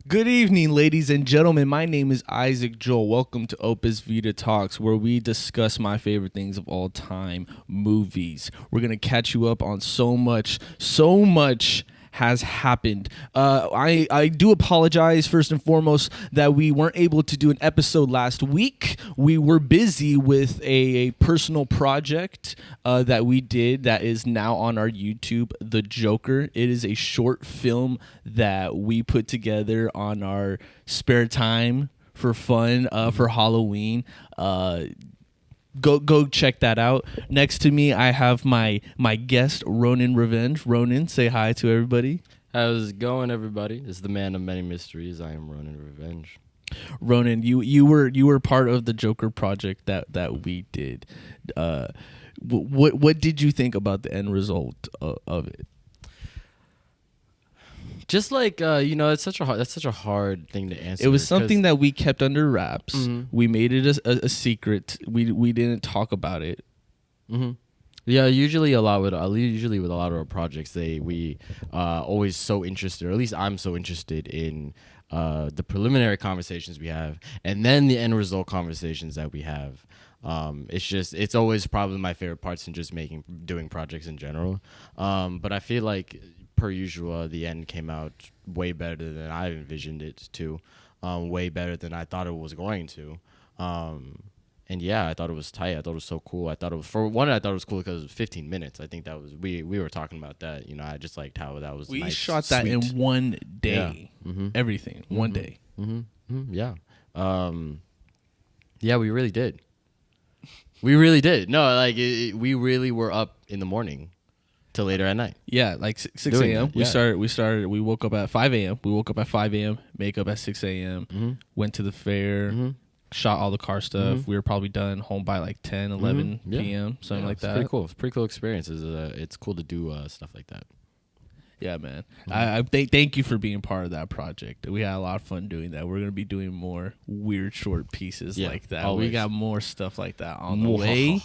Good evening, ladies and gentlemen. My name is Isaac Joel. Welcome to Opus Vita Talks, where we discuss my favorite things of all time, movies. We're going to catch you up on so much has happened. I do apologize first and foremost that we weren't able to do an episode last week. We were busy with a personal project that we did that is now on our YouTube, The Joker. It is a short film that we put together on our spare time for fun for Halloween. Go check that out. Next to me, I have my guest, Ronan Revenge. Ronan, say hi to everybody. How's it going, everybody? This is the man of many mysteries. I am Ronan Revenge. Ronan, you were part of the Joker project that we did. What did you think about the end result of it? Just like that's such a hard thing to answer. It was something that we kept under wraps. Mm-hmm. We made it a secret. We didn't talk about it. Mm-hmm. Yeah, usually with a lot of our projects, we always so interested, or at least I'm so interested in the preliminary conversations we have, and then the end result conversations that we have. It's always probably my favorite parts in just doing projects in general. But I feel like, per usual, the end came out way better than I envisioned it to, way better than I thought it was going to. And yeah, I thought it was tight. I thought it was so cool. I thought it was cool because it was 15 minutes. I think that was we were talking about that. I just liked how that was. We nice, shot that sweet. in one day. Yeah. Mm-hmm. Everything mm-hmm. one day. Mm-hmm. Mm-hmm. Yeah. Yeah, we really did. We really did. No, we really were up in the morning till later at night. Yeah, like 6 a.m. Yeah. We woke up at 5 a.m. We woke up at 5 a.m. Makeup at 6 a.m. Mm-hmm. Went to the fair. Mm-hmm. Shot all the car stuff. Mm-hmm. We were probably done home by like 10, 11 mm-hmm. p.m., something like that. It's pretty cool. It's a pretty cool experience. It's cool to do stuff like that. Yeah, man. Mm-hmm. I thank you for being part of that project. We had a lot of fun doing that. We're going to be doing more weird short pieces like that. Always. We got more stuff like that on the way.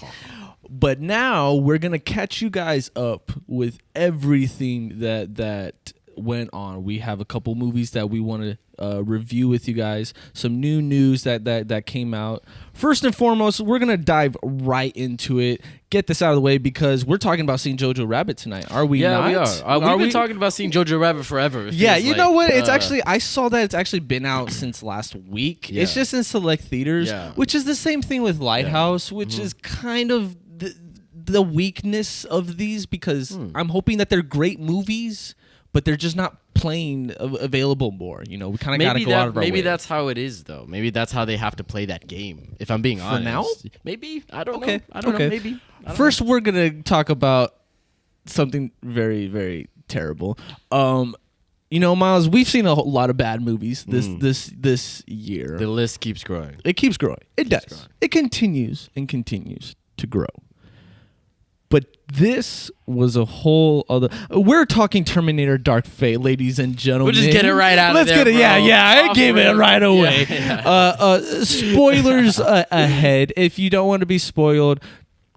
But now we're going to catch you guys up with everything that went on. We have a couple movies that we want to review with you guys. Some new news that came out. First and foremost, we're gonna dive right into it. Get this out of the way because we're talking about seeing Jojo Rabbit tonight. Are we? Yeah, not? we are. We've been talking about seeing Jojo Rabbit forever. Yeah, you know what? It's actually I saw that it's actually been out since last week. Yeah. It's just in select theaters, which is the same thing with Lighthouse, which is kind of the weakness of these because I'm hoping that they're great movies, but they're just not playing available more. We kind of got to go out of our way. Maybe that's how it is, though. Maybe that's how they have to play that game, if I'm being honest. For now? Maybe. I don't know. I don't know. Maybe. First, we're going to talk about something very, very terrible. Miles, we've seen a lot of bad movies this year. The list keeps growing. It keeps growing. It does. It continues and continues to grow. But this was a whole other. We're talking Terminator: Dark Fate, ladies and gentlemen. We'll just get it right out of there. Let's get it. Bro. Yeah. I gave it right away. Yeah. Spoilers ahead. If you don't want to be spoiled,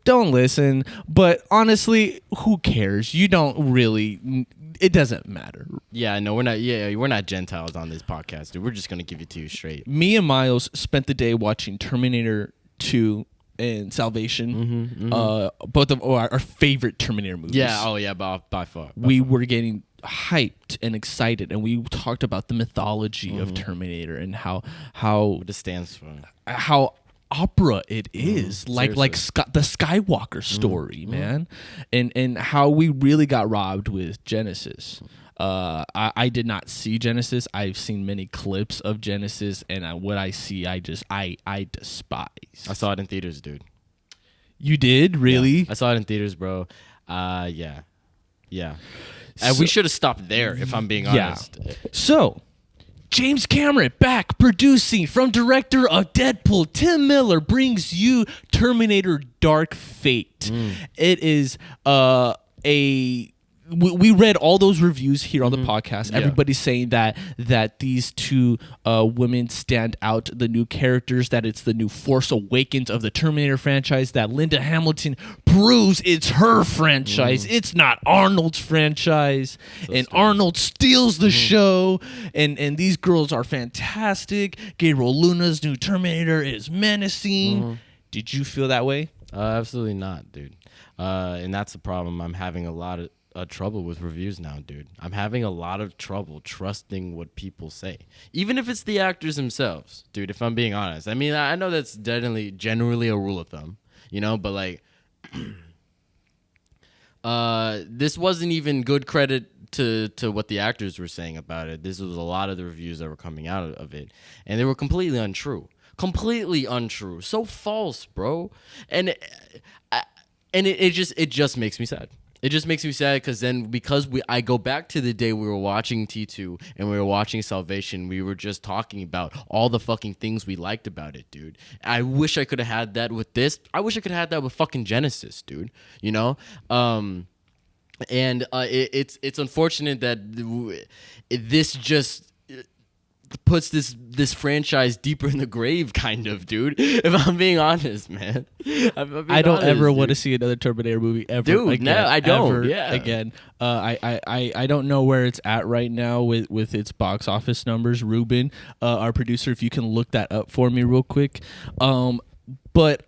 don't listen. But honestly, who cares? You don't really. It doesn't matter. Yeah, no, we're not. Yeah, we're not Gentiles on this podcast, dude. We're just gonna give it to you straight. Me and Miles spent the day watching Terminator 2. And Salvation, both of our favorite Terminator movies. Yeah, by far. We were getting hyped and excited, and we talked about the mythology of Terminator and how what it stands for, how opera it is, like the Skywalker story, man, and how we really got robbed with Genesis. I did not see Genesis. I've seen many clips of Genesis, and what I see, I despise. I saw it in theaters, dude. You did? Really? Yeah, I saw it in theaters, bro. Yeah. So, we should have stopped there, if I'm being honest. So, James Cameron back producing from director of Deadpool. Tim Miller brings you Terminator: Dark Fate. It is a we read all those reviews here on the podcast. Yeah. Everybody's saying that these two women stand out, the new characters, that it's the new Force Awakens of the Terminator franchise, that Linda Hamilton proves it's her franchise. It's not Arnold's franchise. And Arnold steals the show. And these girls are fantastic. Gabriel Luna's new Terminator is menacing. Did you feel that way? Absolutely not, dude. And that's the problem. I'm having a lot of trouble with reviews now, dude. I'm having a lot of trouble trusting what people say, even if it's the actors themselves, dude. If I'm being honest, I mean, I know that's generally a rule of thumb, you know, but like, this wasn't even good credit to what the actors were saying about it. This was a lot of the reviews that were coming out of it, and they were completely untrue. So false, bro. And it just makes me sad. It just makes me sad because I go back to the day we were watching T2 and we were watching Salvation. We were just talking about all the fucking things we liked about it, dude. I wish I could have had that with this. I wish I could have had that with fucking Genesis, dude. You know? It's unfortunate that this just puts this franchise deeper in the grave, kind of, dude. If I'm being honest, man. I don't ever want to see another Terminator movie ever. Dude, again, no, I don't. Ever, yeah. Again, I don't know where it's at right now with its box office numbers. Ruben, our producer, if you can look that up for me real quick. But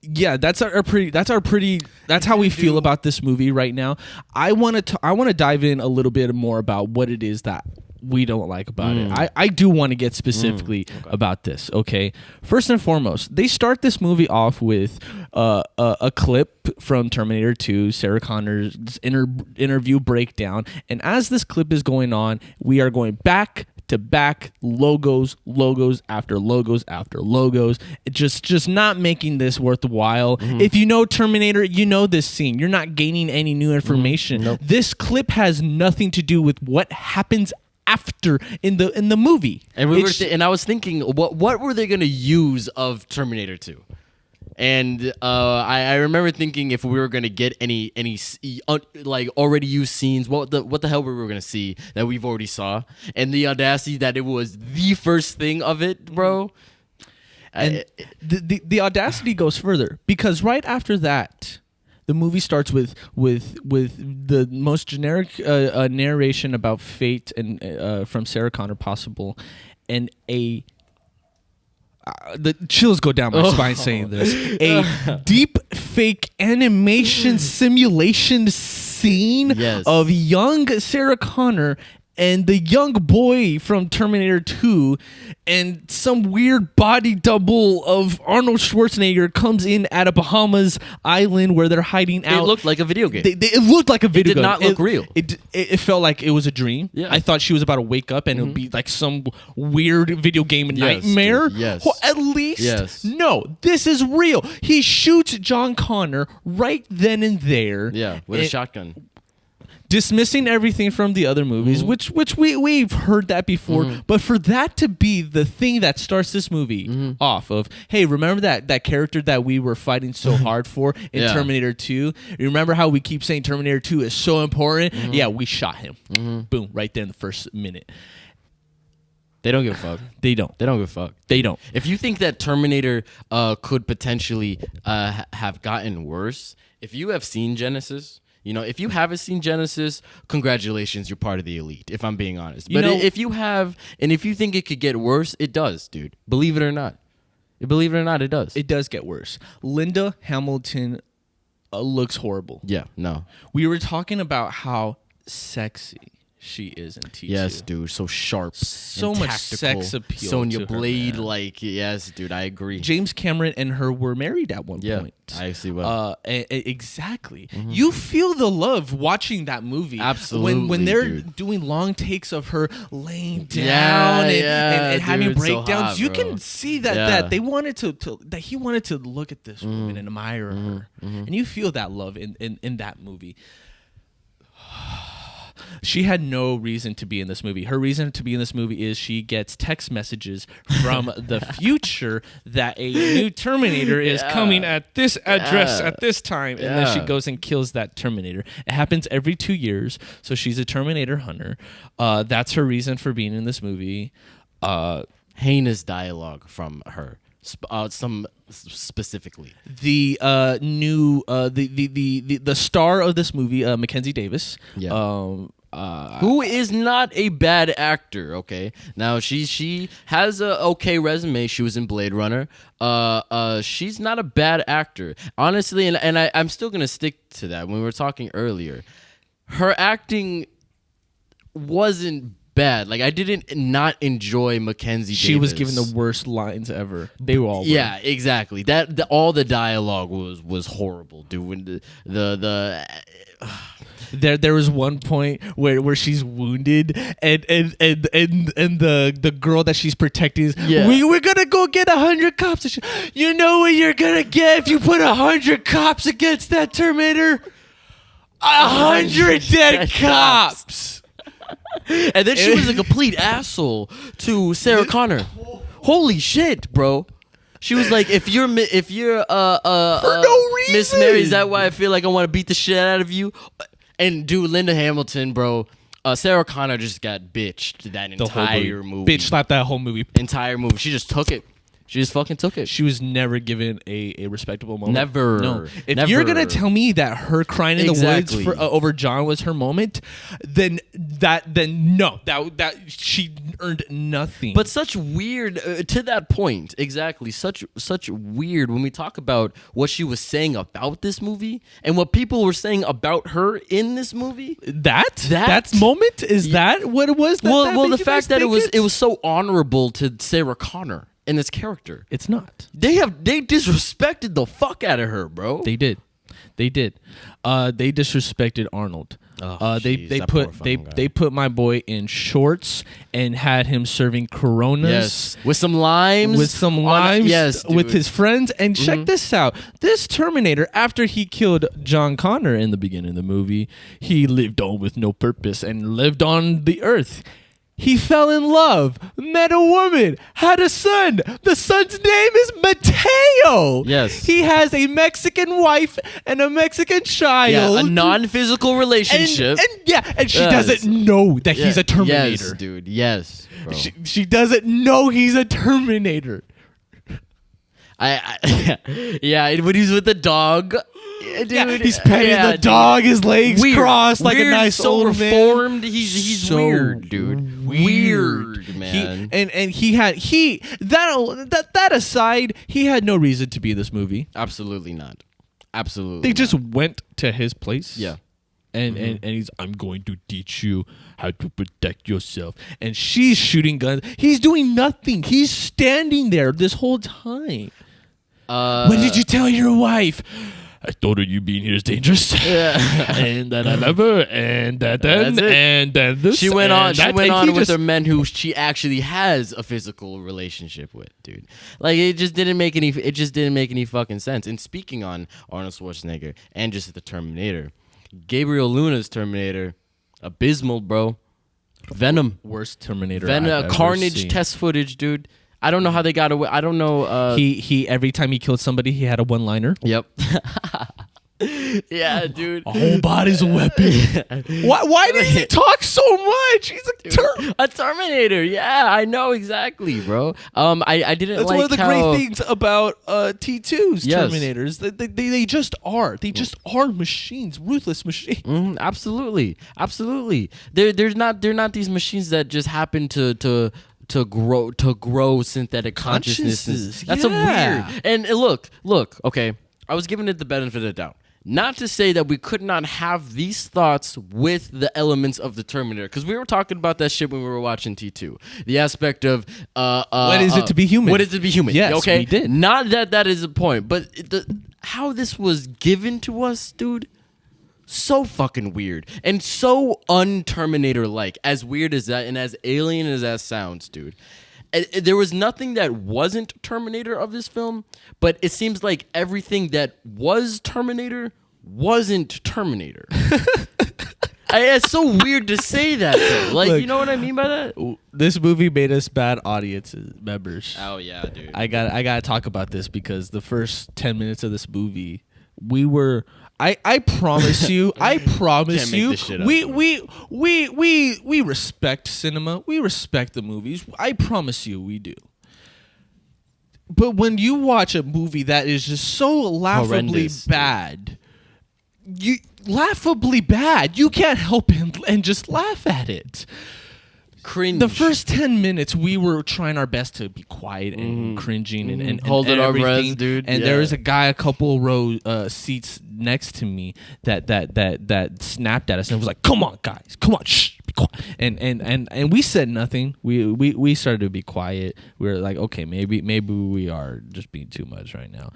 yeah, that's how we feel about this movie right now. I want to dive in a little bit more about what it is that we don't like about it. I do want to get specifically about this, okay? First and foremost, they start this movie off with a clip from Terminator 2, Sarah Connor's interview breakdown, and as this clip is going on, we are going back to back logos after logos after logos. It just not making this worthwhile. If you know Terminator, you know this scene. You're not gaining any new information. Nope. This clip has nothing to do with what happens after in the movie. And I was thinking, what were they gonna use of Terminator 2? And I remember thinking if we were gonna get any like already used scenes, what the hell were we gonna see that we've already saw, and the audacity that it was the first thing of it, bro. And the audacity goes further, because right after that, the movie starts with the most generic narration about fate and from Sarah Connor possible, and the chills go down my spine saying this. A deep fake animation simulation scene of young Sarah Connor and the young boy from Terminator 2, and some weird body double of Arnold Schwarzenegger comes in at a Bahamas island where they're hiding out. It looked like a video game. It looked like a video game. It did not look real. It felt like it was a dream. Yeah. I thought she was about to wake up and it would be like some weird video game nightmare. Dude. Yes. Well, at least, no, this is real. He shoots John Connor right then and there. Yeah, with a shotgun. Dismissing everything from the other movies, which we've heard that before, but for that to be the thing that starts this movie off of, hey, remember that character that we were fighting so hard for in Terminator 2? You remember how we keep saying Terminator 2 is so important? Yeah, we shot him. Boom, right there in the first minute. They don't give a fuck. They don't. They don't give a fuck. They don't. If you think that Terminator could potentially have gotten worse, if you have seen Genesis, you know, if you haven't seen Genesis, congratulations, you're part of the elite, if I'm being honest. But if you have, and if you think it could get worse, it does, dude. Believe it or not. Believe it or not, it does. It does get worse. Linda Hamilton looks horrible. Yeah, no. We were talking about how sexy she is in T2. Yes, dude. So sharp. So much sex appeal. Sonya to Blade, her, yes, dude. I agree. James Cameron and her were married at one point. I see what. Exactly. You feel the love watching that movie. Absolutely. When they're doing long takes of her laying down and having breakdowns, you can see that they wanted that he wanted to look at this woman and admire her, and you feel that love in that movie. She had no reason to be in this movie. Her reason to be in this movie is she gets text messages from the future that a new Terminator is coming at this address at this time, and then she goes and kills that Terminator. It happens every 2 years, so she's a Terminator hunter. That's her reason for being in this movie. Heinous dialogue from her. Some specifically The the star of this movie, Mackenzie Davis. Who is not a bad actor, okay? Now she has a okay resume. She was in Blade Runner. She's not a bad actor, honestly, and I'm still gonna stick to that. When we were talking earlier, her acting wasn't bad. Like, I didn't not enjoy Mackenzie Davis. She was given the worst lines ever. They were all yeah, exactly. All the dialogue was horrible, dude. When there was one point where she's wounded and the girl that she's protecting is, we're gonna go get 100 cops. And you know what you're gonna get if you put 100 cops against that Terminator? 100 dead cops. And then she was a complete asshole to Sarah Connor. Holy shit, bro. She was like, if you're for no reason. Miss Mary, is that why I feel like I want to beat the shit out of you? And dude, Linda Hamilton, bro. Sarah Connor just got bitched that entire movie. Bitch slapped that whole movie. Entire movie. She just took it. She just fucking took it. She was never given a respectable moment. Never. No. If you're gonna tell me that her crying in the woods over John was her moment, then no, that she earned nothing. But such weird to that point. Exactly. Such weird when we talk about what she was saying about this movie and what people were saying about her in this movie. That moment is that what it was? Well, the fact that it was so honorable to Sarah Connor. In this character, it's not. They disrespected the fuck out of her, bro. They did. They disrespected Arnold. They put my boy in shorts and had him serving Coronas with some limes, with his friends. And check this out: this Terminator, after he killed John Connor in the beginning of the movie, he lived on with no purpose and lived on the earth. He fell in love, met a woman, had a son. The son's name is Mateo. Yes. He has a Mexican wife and a Mexican child. Yeah, a non-physical relationship. And she doesn't know that he's a Terminator. Yes, dude. Yes, bro. She doesn't know he's a Terminator. When he's with the dog. Dude, he's petting the dog, his legs crossed like a nice old reformed. Man. He's so weird, dude. Weird, man. That aside, he had no reason to be in this movie. Absolutely not. Absolutely. They just went to his place. Yeah. And he's, I'm going to teach you how to protect yourself. And she's shooting guns. He's doing nothing. He's standing there this whole time. When did you tell your wife? I told her you being here is dangerous. Yeah. And that I love her. And then this. She went on with her men who she actually has a physical relationship with, dude. Like, it just didn't make any fucking sense. And speaking on Arnold Schwarzenegger and just the Terminator, Gabriel Luna's Terminator, abysmal, bro. Venom. Worst Terminator I've ever Carnage seen. test footage, dude. I don't know how they got away. I don't know. He every time he killed somebody, he had a one-liner. Yep. Yeah, dude. A whole body's a weapon. Why did he talk so much? He's a Terminator. Yeah, I know exactly, bro. I didn't. That's like one of the how... great things about T2's yes. Terminators. They just are. They just are machines, ruthless machines. Absolutely. They're not these machines that just happen to grow synthetic consciousnesses. That's a weird. And look. Okay, I was giving it the benefit of the doubt. Not to say that we could not have these thoughts with the elements of the Terminator, because we were talking about that shit when we were watching T2. The aspect of what is it to be human? What is it to be human? Yes, okay, we did. Not that is the point, but how this was given to us, dude. So fucking weird and so un-Terminator like, as weird as that and as alien as that sounds, dude. There was nothing that wasn't Terminator of this film, but it seems like everything that was Terminator wasn't Terminator. It's so weird to say that though. Like, Look, you know what I mean by that? This movie made us bad audience members. Oh yeah, dude. I gotta talk about this because the first 10 minutes of this movie, we were. I promise you. I promise Can't make you. this shit up, We respect cinema. We respect the movies. I promise you, we do. But when you watch a movie that is just so laughably Horrendous, bad, you can't help and just laugh at it. Cringe. The first 10 minutes, we were trying our best to be quiet and cringing and holding our everything. breath, dude. And Yeah. there was a guy a couple rows seats next to me that snapped at us and was like, "Come on, guys, come on, shh, be quiet." And we said nothing. We started to be quiet. We were like, okay, maybe we are just being too much right now.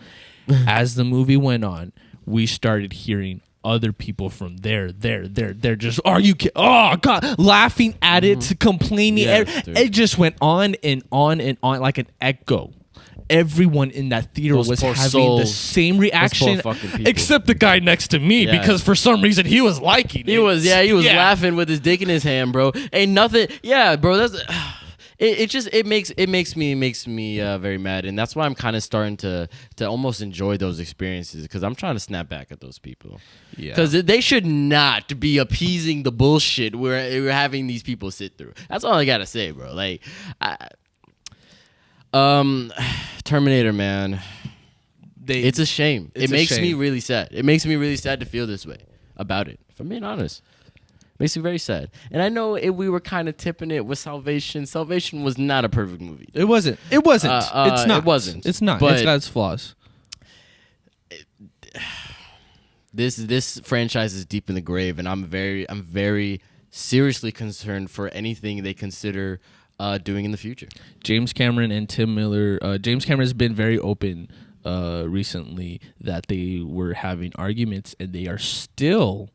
As the movie went on, we started hearing other people from they're just, are you kidding? Oh god, laughing at it, complaining. Yes, dude. It just went on and on and on like an echo. Everyone in that theater Those was poor having the souls. same reaction, fucking people. except the guy next to me, Yeah. because for some reason he was liking it. He was laughing with his dick in his hand, bro. Ain't nothing. Yeah, bro. That's it makes me very mad, and that's why I'm kind of starting to almost enjoy those experiences because I'm trying to snap back at those people. Yeah. Because they should not be appeasing the bullshit we're having these people sit through. That's all I gotta say, bro. Like, Terminator, man. It's a shame. It makes me really sad. It makes me really sad to feel this way about it. If I'm being honest. Makes me very sad. And I know we were kind of tipping it with Salvation. Salvation was not a perfect movie. It wasn't. It's not. It wasn't. It's not. But it's got its flaws. This franchise is deep in the grave, and I'm very seriously concerned for anything they consider doing in the future. James Cameron and Tim Miller. James Cameron has been very open recently that they were having arguments, and they are still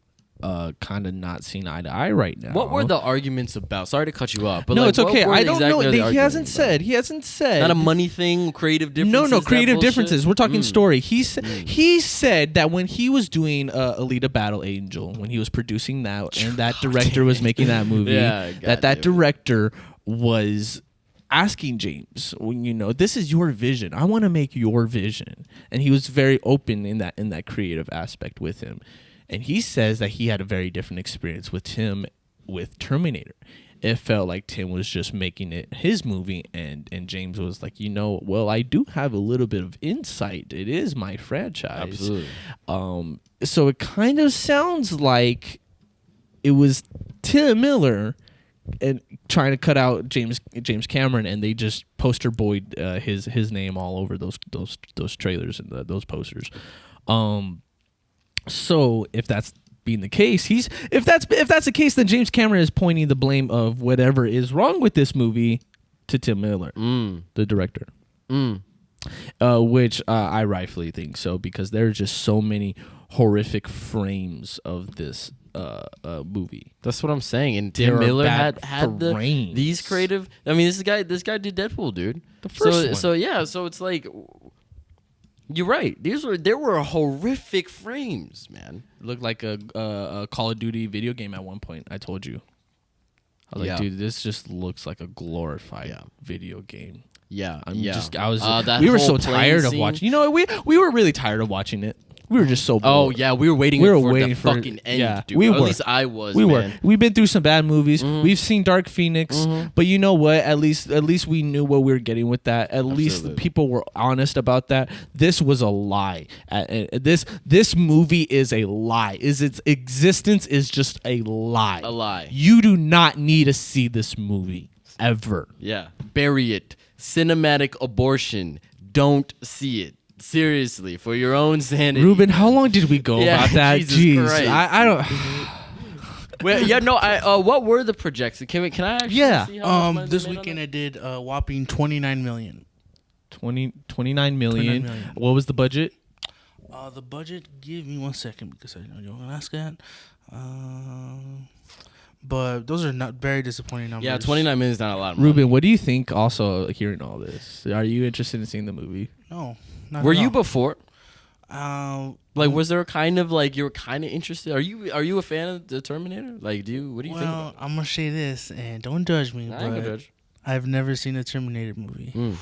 kind of not seeing eye to eye right now. What were the arguments about? Sorry to cut you off, but no, like, it's okay. I don't know. He hasn't said. said. He hasn't said. Not a money thing, creative differences. No, creative that bullshit? differences. We're talking story. He said that when he was doing Alita Battle Angel, when he was producing that, and that director was making that movie, that director was asking James, this is your vision. I want to make your vision, and he was very open in that creative aspect with him. And he says that he had a very different experience with Tim with Terminator. It felt like Tim was just making it his movie, and James was like, well, I do have a little bit of insight. It is my franchise. Absolutely. So it kind of sounds like it was Tim Miller and trying to cut out James Cameron, and they just poster boyed his name all over those trailers and those posters. So if that's being the case, if that's the case, then James Cameron is pointing the blame of whatever is wrong with this movie to Tim Miller, the director. Which I rightfully think so, because there are just so many horrific frames of this movie. That's what I'm saying. And Tim Miller had these creative. I mean, this guy did Deadpool, dude. The first one. So yeah. So it's like. You're right. There were horrific frames, man. It looked like a Call of Duty video game at one point. I told you. I was like, dude, this just looks like a glorified video game. Yeah, we were so tired of watching. We were really tired of watching it. We were just so bored. Oh yeah, we were waiting for the fucking end, dude. At least I was. We were. We've been through some bad movies. We've seen Dark Phoenix, but you know what? At least we knew what we were getting with that. At least the people were honest about that. This was a lie. This movie is a lie. Its existence is just a lie. A lie. You do not need to see this movie ever. Yeah. Bury it. Cinematic abortion. Don't see it. Seriously, for your own sanity. Ruben, how long did we go about that? Jesus Christ. I don't. Well, yeah, no. What were the projections? Can I actually see how much this weekend I did a whopping 29 million. 29 million. What was the budget? The budget. Give me 1 second because I know you're gonna ask that. But those are not very disappointing numbers. Yeah, 29 million is not a lot of money. Ruben, what do you think? Also, hearing all this, are you interested in seeing the movie? No. Not Were at you all. before? Well, Like, was there kind of like you were kind of interested? Are you a fan of the Terminator? Like, what do you think? Well, I'm gonna say this, and don't judge me, I ain't gonna but judge. I've never seen a Terminator movie.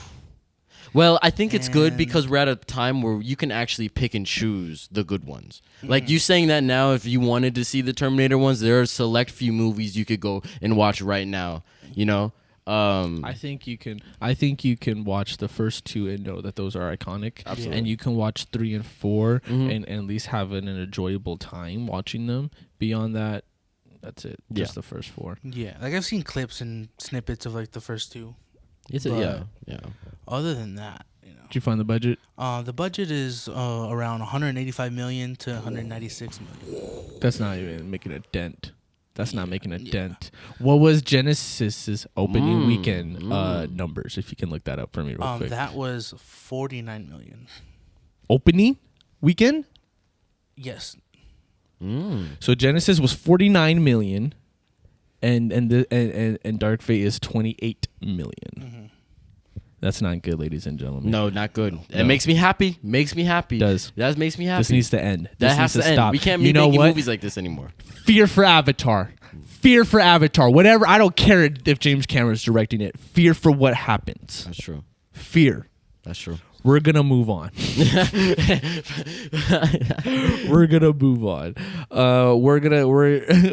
Well, I think it's good And- because we're at a time where you can actually pick and choose the good ones. Like you saying that now, if you wanted to see the Terminator ones, there are select few movies you could go and watch right now. You know. I think you can watch the first two and know that those are iconic. Absolutely. And you can watch 3 and 4 and at least have an enjoyable time watching them. Beyond that, that's it. Just the first 4. Yeah, like I've seen clips and snippets of like the first 2. It's But- yeah. Other than that, you know, Did you find the budget? the budget is around 185 million to 196 million. That's not even making a dent. That's not making a dent. What was Genesis's opening weekend numbers? If you can look that up for me real quick. That was 49 million. Opening weekend? Yes. So Genesis was 49 million, and Dark Fate is 28 million. That's not good, ladies and gentlemen. No, not good. It makes me happy. Does. That makes me happy. This needs to end. That This has needs to end. stop. We can't You be know making what? movies like this anymore. Fear for Avatar. Fear for Avatar. Whatever. I don't care if James Cameron's directing it. Fear for what happens. That's true. Fear. That's true. We're gonna move on. We're gonna move on.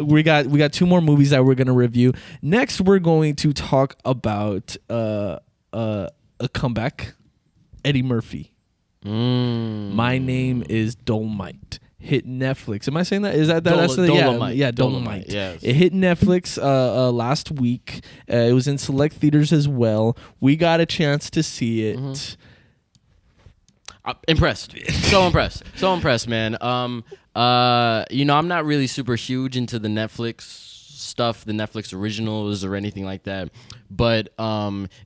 We got 2 more movies that we're gonna review. Next, we're going to talk about a comeback. Eddie Murphy. My Name is Dolomite. Hit Netflix. Am I saying that? Is that that's the Dolomite. Yeah, Dolomite. Yes. It hit Netflix last week. It was in select theaters as well. We got a chance to see it. Impressed. So impressed, man. I'm not really super huge into the Netflix stuff, the Netflix originals or anything like that. But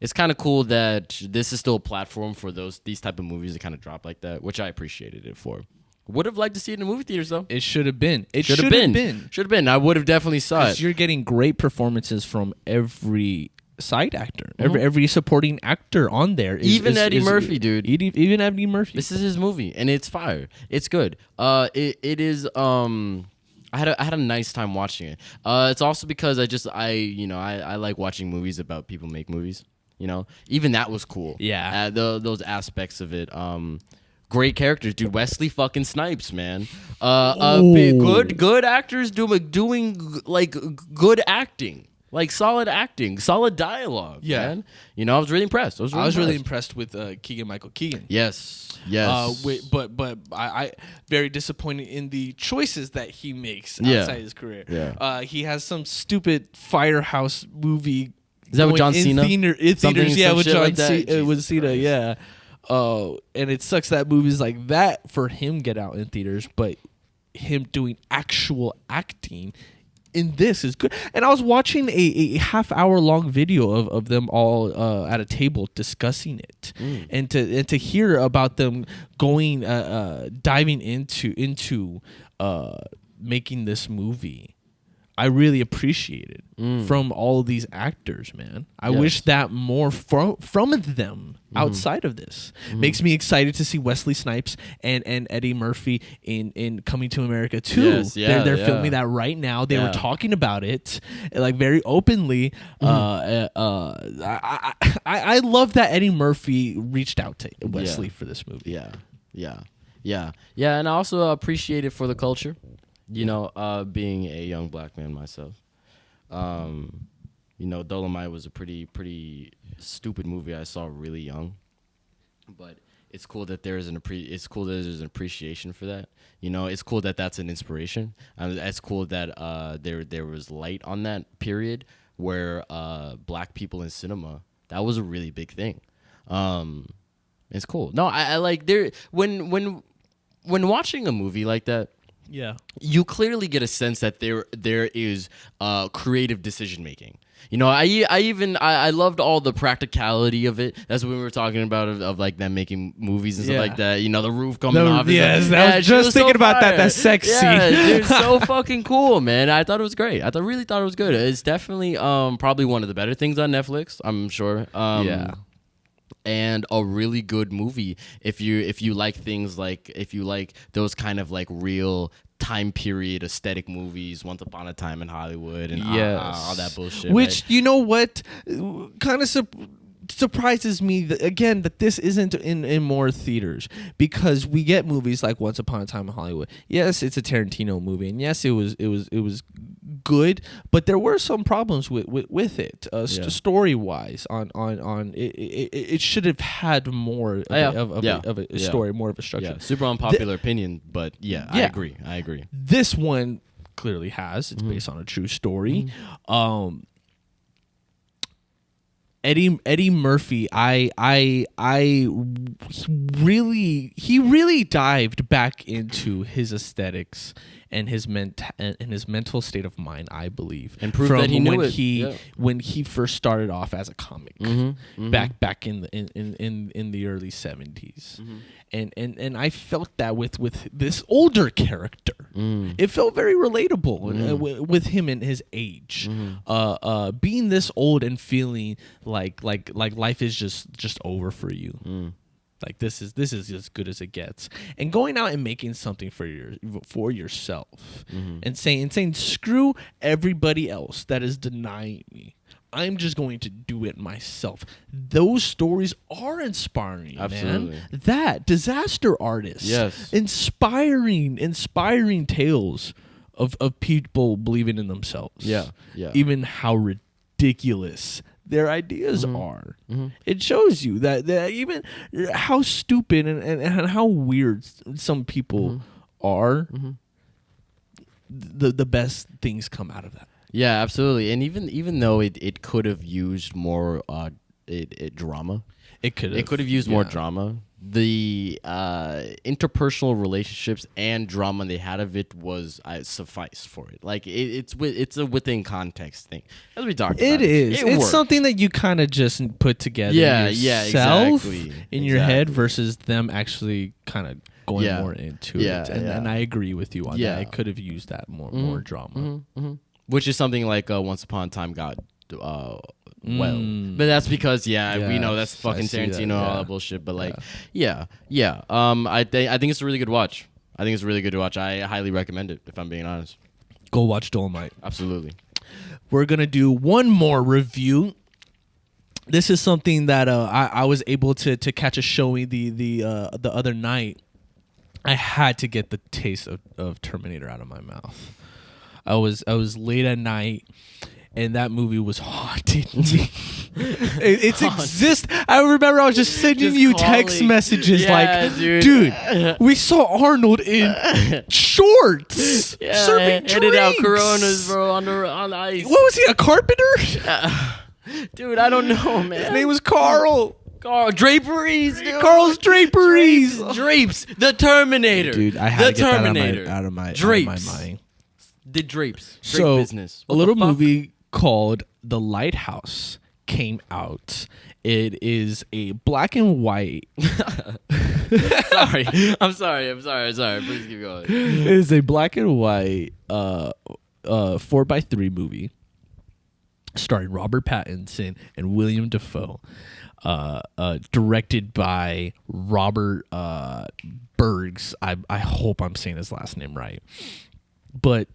it's kind of cool that this is still a platform for these type of movies to kind of drop like that, which I appreciated it for. Would have liked to see it in the movie theaters though. It should have been. It Should have been. I would have definitely saw it. You're getting great performances from every side actor, every supporting actor on there. Even Eddie Murphy, dude. Even Eddie Murphy. This is his movie, and it's fire. It's good. It is. I had a nice time watching it. It's also because I like watching movies about people make movies. You know, even that was cool. Yeah. Those aspects of it. Great characters, dude. Wesley fucking Snipes, man. Good actors doing like good acting. Like solid acting, solid dialogue. Yeah. Man. You know, I was really impressed. I was really impressed with Keegan-Michael Key. Yes. But I very disappointed in the choices that he makes Yeah. outside his career. Yeah. He has some stupid Firehouse movie. Is that with John in Cena? In Something- theaters, yeah, some with shit John like that? Cena. With Jesus Cena, Christ. yeah. And it sucks that movies like that for him get out in theaters, but him doing actual acting in this is good. And I was watching a half-hour long video of them all at a table discussing it, and to hear about them going diving into making this movie. I really appreciate it from all of these actors, man. I wish that more from them outside of this. Makes me excited to see Wesley Snipes and Eddie Murphy in Coming to America 2. Yes, yeah, they're yeah. filming that right now. They were Yeah. talking about it like very openly. I love that Eddie Murphy reached out to Wesley for this movie. Yeah. And I also appreciate it for the culture. You know, being a young black man myself, Dolomite was a pretty stupid movie I saw really young, but it's cool that there's an appreciation for that. You know, it's cool that that's an inspiration. It's cool that there was light on that period where black people in cinema, that was a really big thing. It's cool. No, I like there when watching a movie like that. Yeah. You clearly get a sense that there is creative decision making. You know, I loved all the practicality of it. That's what we were talking about of like them making movies and stuff like that. You know, the roof coming off. Yes, I was just thinking about that. That sex scene. Dude, so fucking cool, man. I thought it was great. Really thought it was good. It's definitely probably one of the better things on Netflix, I'm sure. and a really good movie if you like things like, if you like those kind of like real time period aesthetic movies, Once Upon a Time in Hollywood and all that bullshit. Which, right? you know what, kind of surprises me that this isn't in more theaters, because we get movies like Once Upon a Time in Hollywood. Yes, it's a Tarantino movie, and yes, it was good, but there were some problems with it, story wise. On it should have had more of a story, more of a structure. Yeah, super unpopular opinion, but I agree. This one clearly has. It's based on a true story. Eddie Murphy, he really dived back into his aesthetics and his mental state of mind, I believe, and proved that he knew it. When he first started off as a comic, back in the early 70s. And I felt that with this older character, it felt very relatable with him and his age, being this old and feeling like life is just over for you. Like this is as good as it gets, and going out and making something for yourself, and saying screw everybody else that is denying me. I'm just going to do it myself. Those stories are inspiring, Absolutely. man. That disaster artists, yes, inspiring tales of people believing in themselves. Yeah. Even how ridiculous their ideas are. It shows you that even how stupid and how weird some people are. The best things come out of that. Yeah, absolutely. And even though it could have used more drama, it could have used more drama. The interpersonal relationships and drama they had of it was suffice for it. Like it's a within context thing, as we talked about. It is. It's works. something that you kind of just put together yourself in your head versus them actually kind of going more into it. And I agree with you on that. It could have used that more drama. Which is something like Once Upon a Time got well, but that's because we know that's fucking Tarantino, all that bullshit. But I think it's a really good watch. I highly recommend it, if I'm being honest. Go watch Dolomite. Absolutely. We're gonna do one more review. This is something that I was able to catch a showing the other night. I had to get the taste of Terminator out of my mouth. I was late at night, and that movie was haunting me. It's exist. I remember I was just sending you text messages dude, we saw Arnold in shorts serving drinks. Handed out Coronas, bro, on ice. What was he, a carpenter? Dude, I don't know, man. His name was Carl. Draperies, dude. Carl's Draperies. Drapes. The Terminator. Dude, I had to get that out of my mind. The drapes. So, business. A little movie called The Lighthouse came out. It is a black and white. I'm sorry. Please keep going. It is a black and white 4x3 movie starring Robert Pattinson and William Dafoe. Directed by Robert Bergs. I hope I'm saying his last name right. But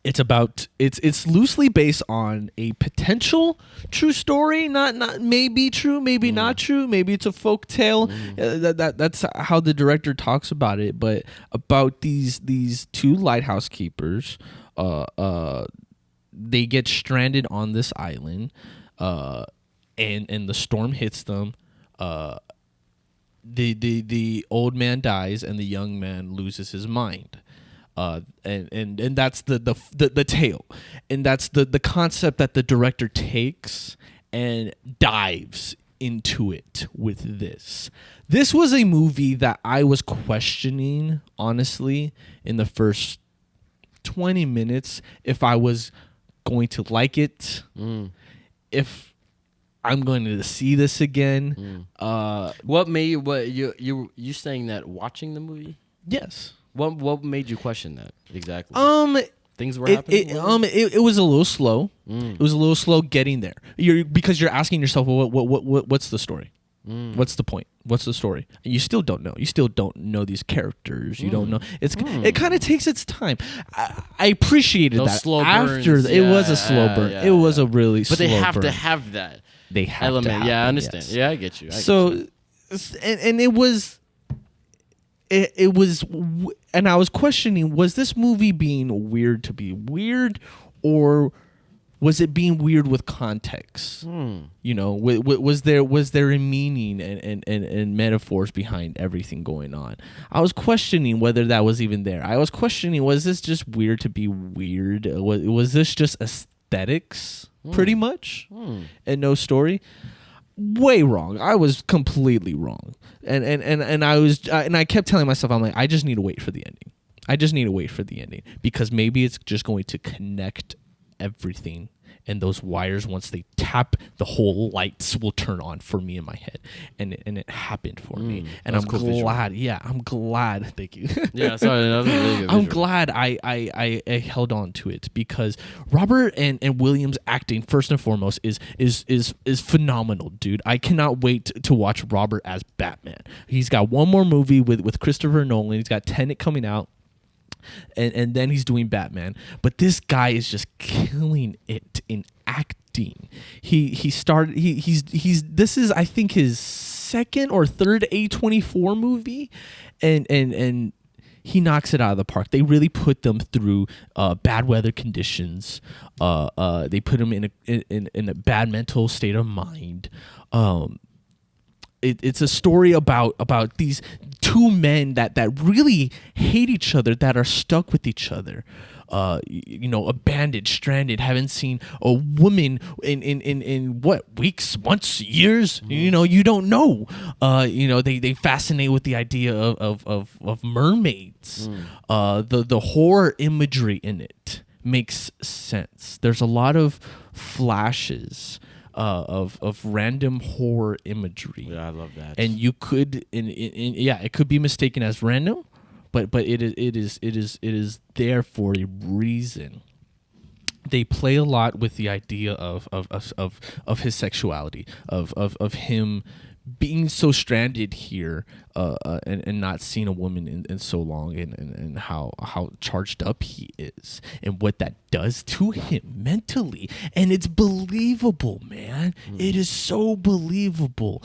it's loosely based on a potential true story, not maybe true, maybe not true, maybe it's a folk tale. That's how the director talks about it. But about these two lighthouse keepers, they get stranded on this island, and the storm hits them. The old man dies, and the young man loses his mind. And that's the tale, and that's the concept that the director takes and dives into it with this. This was a movie that I was questioning, honestly, in the first 20 minutes if I was going to like it, if I'm going to see this again. What you saying that watching the movie? Yes. What made you question that exactly? Things were happening. It was a little slow. It was a little slow getting there. Because you're asking yourself, well, what's the story? What's the point? What's the story? And you still don't know. You still don't know these characters. You don't know. It kind of takes its time. I appreciated Those that. slow After burns, it was a slow burn. yeah, it was a really slow But they have burn. to have that They have element. to have Yeah, I them, understand. yes. Yeah, I get you. So, and it was, it was, and I was questioning: was this movie being weird to be weird, or was it being weird with context? You know, was there a meaning and metaphors behind everything going on? I was questioning whether that was even there. I was questioning: was this just weird to be weird? Was this just aesthetics, pretty much, and no story? Way wrong. I was completely wrong, and I kept telling myself, I'm like, I just need to wait for the ending. I just need to wait for the ending because maybe it's just going to connect everything, and those wires, once they tap, the whole lights will turn on for me in my head, and it happened for me, and I'm cool glad. visual. Yeah, I'm glad. Thank you. Yeah, sorry, that was a really good I'm visual. glad I held on to it because Robert and Williams acting, first and foremost, is phenomenal, dude. I cannot wait to watch Robert as Batman. He's got one more movie with Christopher Nolan. He's got Tenet coming out. And then he's doing Batman, but this guy is just killing it in acting. He's this is, I think, his second or third A24 movie, and he knocks it out of the park. They really put them through bad weather conditions. They put him in a bad mental state of mind. It's a story about these two men that really hate each other, that are stuck with each other, abandoned, stranded, haven't seen a woman in what, weeks, months, years. You don't know. They fascinate with the idea of mermaids. The horror imagery in it makes sense. There's a lot of flashes of random horror imagery. Yeah, I love that. And you could, it could be mistaken as random, but it is there for a reason. They play a lot with the idea of his sexuality, of him being so stranded here, and not seeing a woman in so long, and how charged up he is, and what that does to him mentally. And it's believable, man. It is so believable.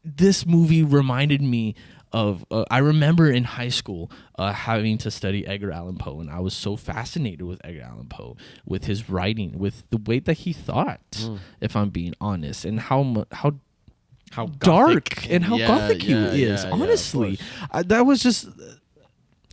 This movie reminded me of I remember in high school having to study Edgar Allan Poe, and I was so fascinated with Edgar Allan Poe, with his writing, with the way that he thought, if I'm being honest, and how dark and how gothic he is. Honestly, that was just.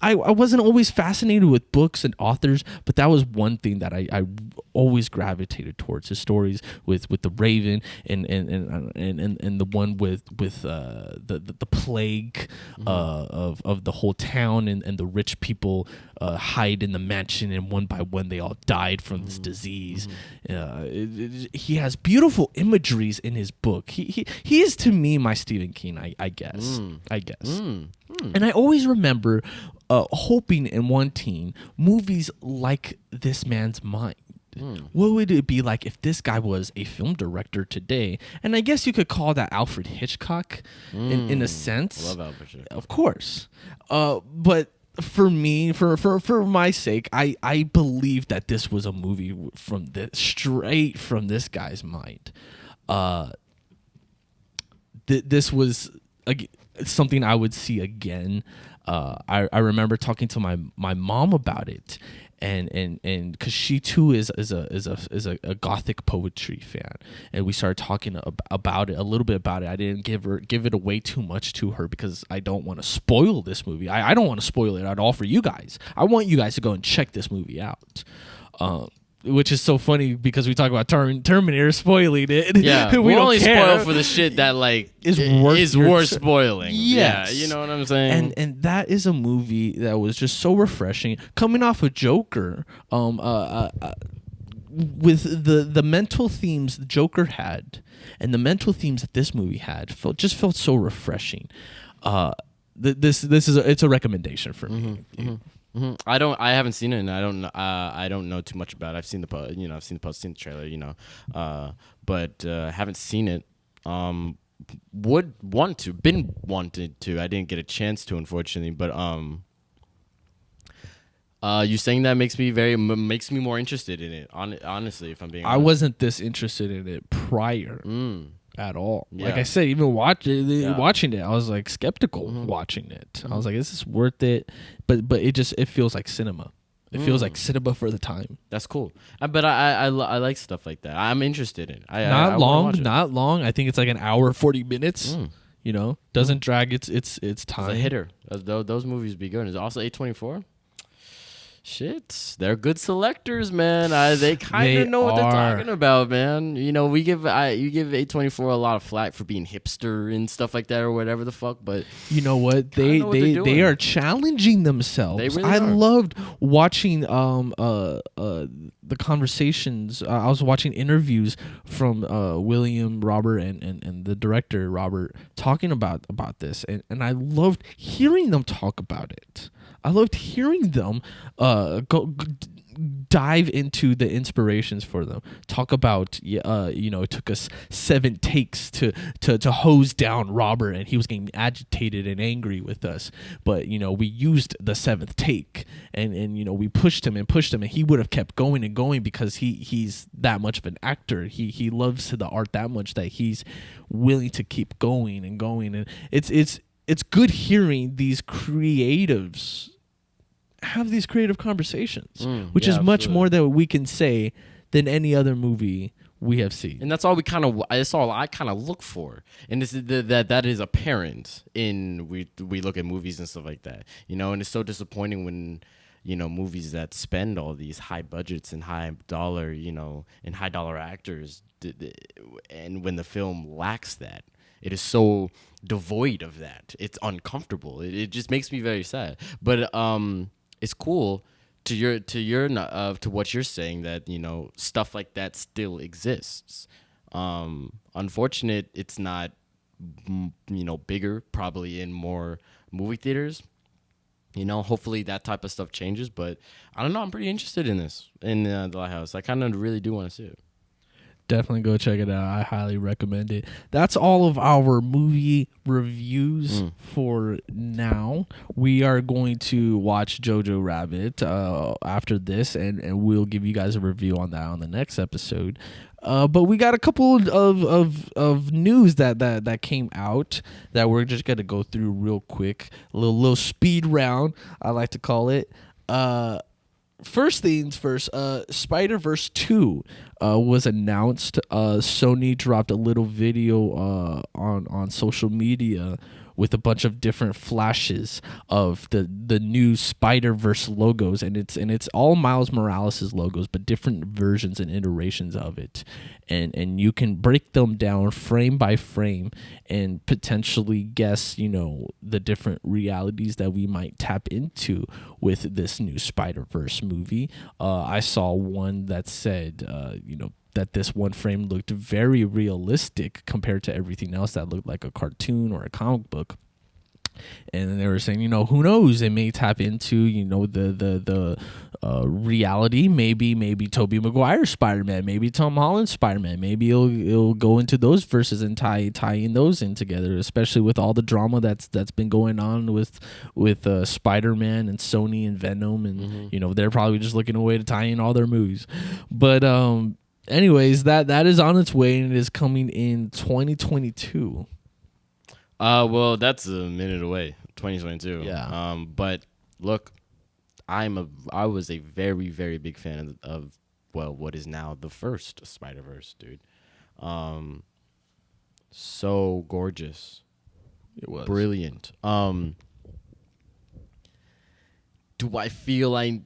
I wasn't always fascinated with books and authors, but that was one thing that I always gravitated towards, his stories with the Raven and the one with the plague of the whole town, and the rich people hide in the mansion, and one by one they all died from this disease. He has beautiful imageries in his book. He is, to me, my Stephen King, I guess. And I always remember hoping and wanting movies like this man's mind. What would it be like if this guy was a film director today? And I guess you could call that Alfred Hitchcock in a sense. I love Alfred Hitchcock. Of course. But for me, for my sake, I believe that this was a movie straight from this guy's mind. This was something I would see again. I remember talking to my mom about it, and because she too is a Gothic poetry fan, and we started talking about it a little bit about it. I didn't give it away too much to her because I don't want to spoil this movie. I don't want to spoil it at all for you guys. I want you guys to go and check this movie out. Which is so funny because we talk about Terminator spoiling it. Yeah, we don't only care. spoil for the shit that Is is worth worth spoiling. Yes. Yeah, you know what I'm saying. And that is a movie that was just so refreshing, coming off of Joker. With the mental themes the Joker had, and the mental themes that this movie had, felt so refreshing. This is it's a recommendation for me. I haven't seen it, and I don't know too much about it. I've seen the post, seen the trailer, but haven't seen it. Would want to, been wanted to. I didn't get a chance to, unfortunately. But you saying that makes me more interested in it. Honestly, if I'm being I honest. wasn't this interested in it prior at all. Like Yeah. I said, even watching it, I was like skeptical watching it. I was like, is this worth it? But it feels like cinema. It feels like cinema for the time. That's cool. But I like stuff like that. I'm interested in. I Not wanna watch it. not long. I think it's like an hour 40 minutes. You know, doesn't drag its time. It's a hitter. Those movies be good. Is it also A24? Shit, they're good selectors, man. They kind They of know what they're are. talking about, man. You know, you give A24 a lot of flack for being hipster and stuff like that or whatever the fuck, but You know what? They know what they're doing. are challenging themselves. They really I are. loved watching the conversations. I was watching interviews from William Robert and the director Robert talking about this, and I loved hearing them talk about it. I loved hearing them dive into the inspirations for them. Talk about it took us 7 takes to hose down Robert, and he was getting agitated and angry with us. But we used the 7th take, and we pushed him, and he would have kept going and going because he's that much of an actor. He loves the art that much that he's willing to keep going and going. And it's good hearing these creatives have these creative conversations, which is much absolutely. more that we can say than any other movie we have seen. and that's all I kind of look for, and this is that is apparent in we look at movies and stuff like that, and it's so disappointing when movies that spend all these high budgets and high dollar and high dollar actors and when the film lacks that. It is so devoid of that. It's uncomfortable. It just makes me very sad. But it's cool to what you're saying that stuff like that still exists. Unfortunate, it's not bigger, probably in more movie theaters. Hopefully that type of stuff changes. But I don't know. I'm pretty interested in this in the Lighthouse. I kind of really do want to see it. Definitely go check it out. I highly recommend it. That's all of our movie reviews for now. We are going to watch Jojo Rabbit after this, and we'll give you guys a review on that on the next episode. But we got a couple of news that came out that we're just gonna go through real quick. A little speed round, I like to call it. First things first, Spider-Verse 2 was announced. Sony dropped a little video on social media with a bunch of different flashes of the new Spider-Verse logos, and it's all Miles Morales' logos, but different versions and iterations of it. And you can break them down frame by frame and potentially guess, the different realities that we might tap into with this new Spider-Verse movie. I saw one that said, that this one frame looked very realistic compared to everything else that looked like a cartoon or a comic book. And then they were saying, who knows? It may tap into, the reality. Maybe Tobey Maguire's Spider-Man. Maybe Tom Holland's Spider-Man. Maybe it'll go into those verses and tie in those in together. Especially with all the drama that's been going on with Spider-Man and Sony and Venom, and they're probably just looking a way to tie in all their movies. But anyways, that is on its way, and it is coming in 2022. Well, that's a minute away, 2022. Yeah. But look, I was a very, very big fan of what is now the first Spider-Verse, dude. So gorgeous. It was Brilliant. Do I feel I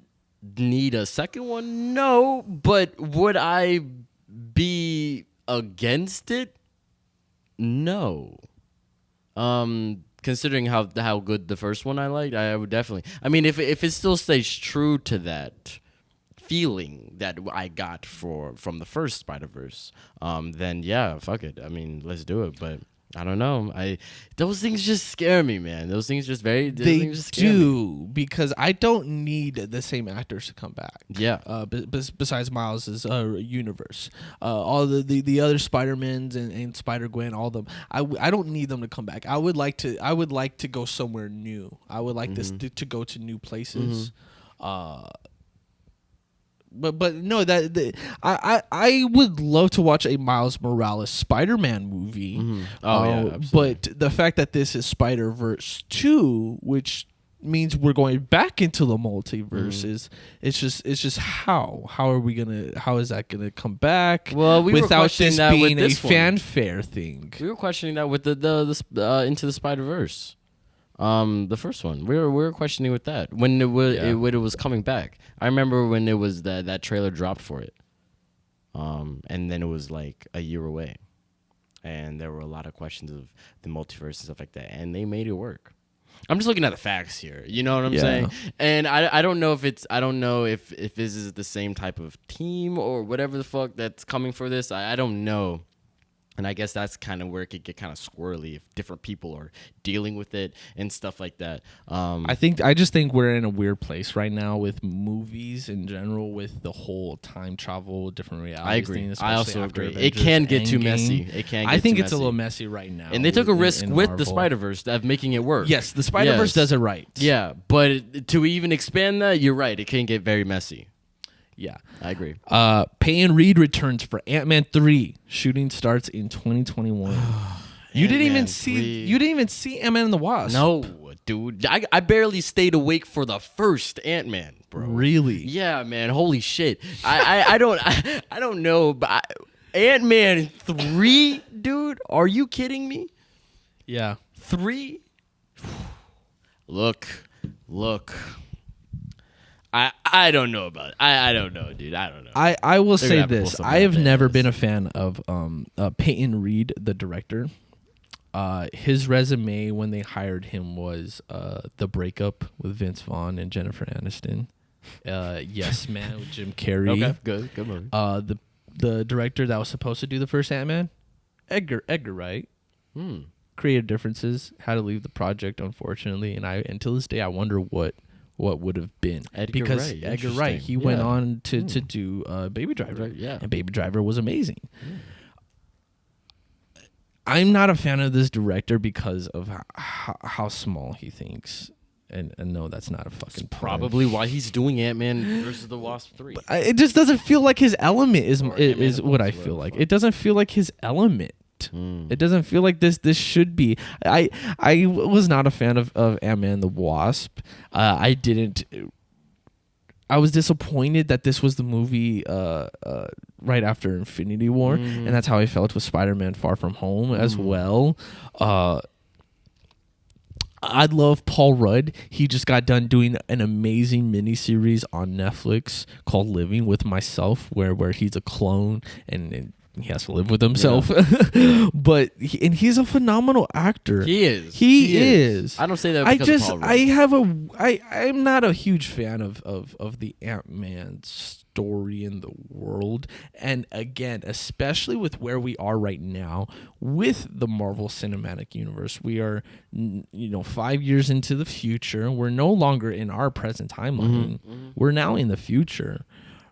need a second one? No, but would I be against it? No. Considering how good the first one I liked, I would definitely. I mean, if it still stays true to that feeling that I got from the first Spider-Verse, then yeah, fuck it. I mean, let's do it. But I don't know. Those things just scare me, man. Those things just They do, because I don't need the same actors to come back. Yeah. Besides Miles's universe, all the other Spider-Mans and Spider-Gwen, all of them. I don't need them to come back. I would like to go somewhere new. I would like this to go to new places. But no, I would love to watch a Miles Morales Spider-Man movie. Oh yeah, absolutely. But the fact that this is Spider-Verse 2, which means we're going back into the multiverse, it's just how is that gonna come back? Well, we were without questioning this that with being a this one. fanfare thing. We were questioning that with the Into the Spider-Verse. The first one, we were questioning with that when it was coming back. I remember when it was that trailer dropped for it, and then it was like a year away, and there were a lot of questions of the multiverse and stuff like that, and they made it work. I'm just looking at the facts here, you know what I'm saying? And I don't know if this is the same type of team or whatever the fuck that's coming for this. I don't know. And I guess that's kind of where it could get kind of squirrely if different people are dealing with it and stuff like that. I just think we're in a weird place right now with movies in general, with the whole time travel, different realities. I agree. Thing, I also agree. Avengers it can get too Endgame. messy. I think it's a little messy right now. And they took a risk in with Marvel. the Spider-Verse of making it work. Yes, the Spider-Verse does it right. Yeah, but to even expand that, you're right. It can get very messy. Yeah, I agree. Peyton Reed returns for Ant-Man 3. Shooting starts in 2021. You didn't even see Ant-Man and the Wasp. No, dude. I barely stayed awake for the first Ant-Man, bro. Really? Yeah, man. Holy shit. I don't know, but Ant-Man 3, dude? Are you kidding me? Yeah. 3? Look. I don't know about it. I don't know, dude. I don't know. I will They're say gonna have to pull this. something I have out never there. been a fan of Peyton Reed, the director. His resume when they hired him was The Breakup with Vince Vaughn and Jennifer Aniston. Yes Man with Jim Carrey. Okay, good movie. The director that was supposed to do the first Ant-Man, Edgar Wright. Creative differences, had to leave the project unfortunately, and until this day I wonder what would have been. Edgar Wright, he went on to do Baby Driver, and Baby Driver was amazing. I'm not a fan of this director because of how small he thinks, and no, that's not a fucking Probably why he's doing Ant-Man versus the Wasp 3. It just doesn't feel like his element is what I feel like. It doesn't feel like his element. It doesn't feel like this should be. I was not a fan of Ant-Man and the Wasp. I was disappointed that this was the movie right after Infinity War, and that's how I felt with Spider-Man Far From Home as well. I love Paul Rudd. He just got done doing an amazing miniseries on Netflix called Living with Myself, where he's a clone and he has to live with himself. But he's a phenomenal actor. He is. He is. I don't say that because of Paul Rudd. I'm not a huge fan of the Ant-Man story in the world. And again, especially with where we are right now with the Marvel Cinematic Universe, we are 5 years into the future. We're no longer in our present timeline. We're now in the future.